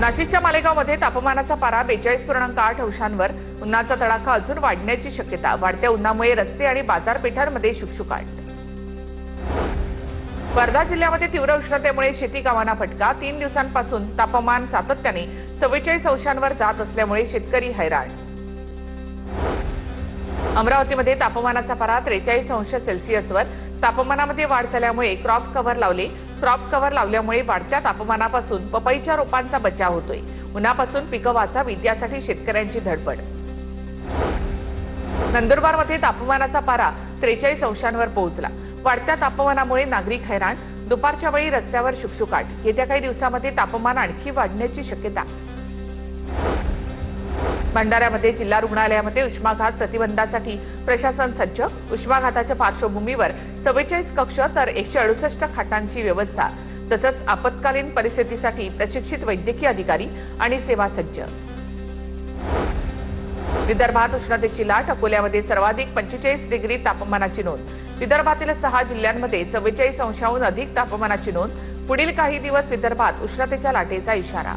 नाशिकच्या मालेगावमध्ये तापमानाचा पारा 42.8 अंशांवर, उन्हाचा तडाखा अजून वाढण्याची शक्यता। वाढत्या उन्हामुळे रस्ते आणि बाजारपेठांमध्ये शुकशुकाट। वर्धा जिल्ह्यामध्ये तीव्र उष्णतेमुळे शेती कामांना फटका। 3 दिवसांपासून तापमान सातत्याने 44 अंशांवर जात असल्यामुळे शेतकरी हैराण। अमरावतीमध्ये तापमानाचा पारा 43 अंश सेल्सिअसवर। तापमानामध्ये वाढ झाल्यामुळे क्रॉप कव्हर लावले। क्रॉप कव्हर लावल्यामुळे वाढत्या तापमानापासून पपईच्या रोपांचा बचाव होतोय। उन्हापासून पिकं वाचावीत यासाठी शेतकऱ्यांची धडपड। नंदुरबारमध्ये तापमानाचा पारा 43 अंशांवर पोहोचला। वाढत्या तापमानामुळे नागरिक हैराण। दुपारच्या वेळी रस्त्यावर शुकशुकाट। येत्या काही दिवसांमध्ये तापमान आणखी वाढण्याची शक्यता। भंडाऱ्यामध्ये जिल्हा रुग्णालयामध्ये उष्माघात प्रतिबंधासाठी प्रशासन सज्ज। उष्माघाताच्या पार्श्वभूमीवर 44 कक्ष तर 168 खाटांची व्यवस्था, तसंच आपत्कालीन परिस्थितीसाठी प्रशिक्षित वैद्यकीय अधिकारी आणि सेवा सज्ज। विदर्भात उष्णतेची लाट। अकोल्यामध्ये सर्वाधिक 45 डिग्री तापमानाची नोंद। विदर्भातील 6 जिल्ह्यांमध्ये 44 अंशांहून अधिक तापमानाची नोंद। पुढील काही दिवस विदर्भात उष्णतेच्या लाटेचा इशारा।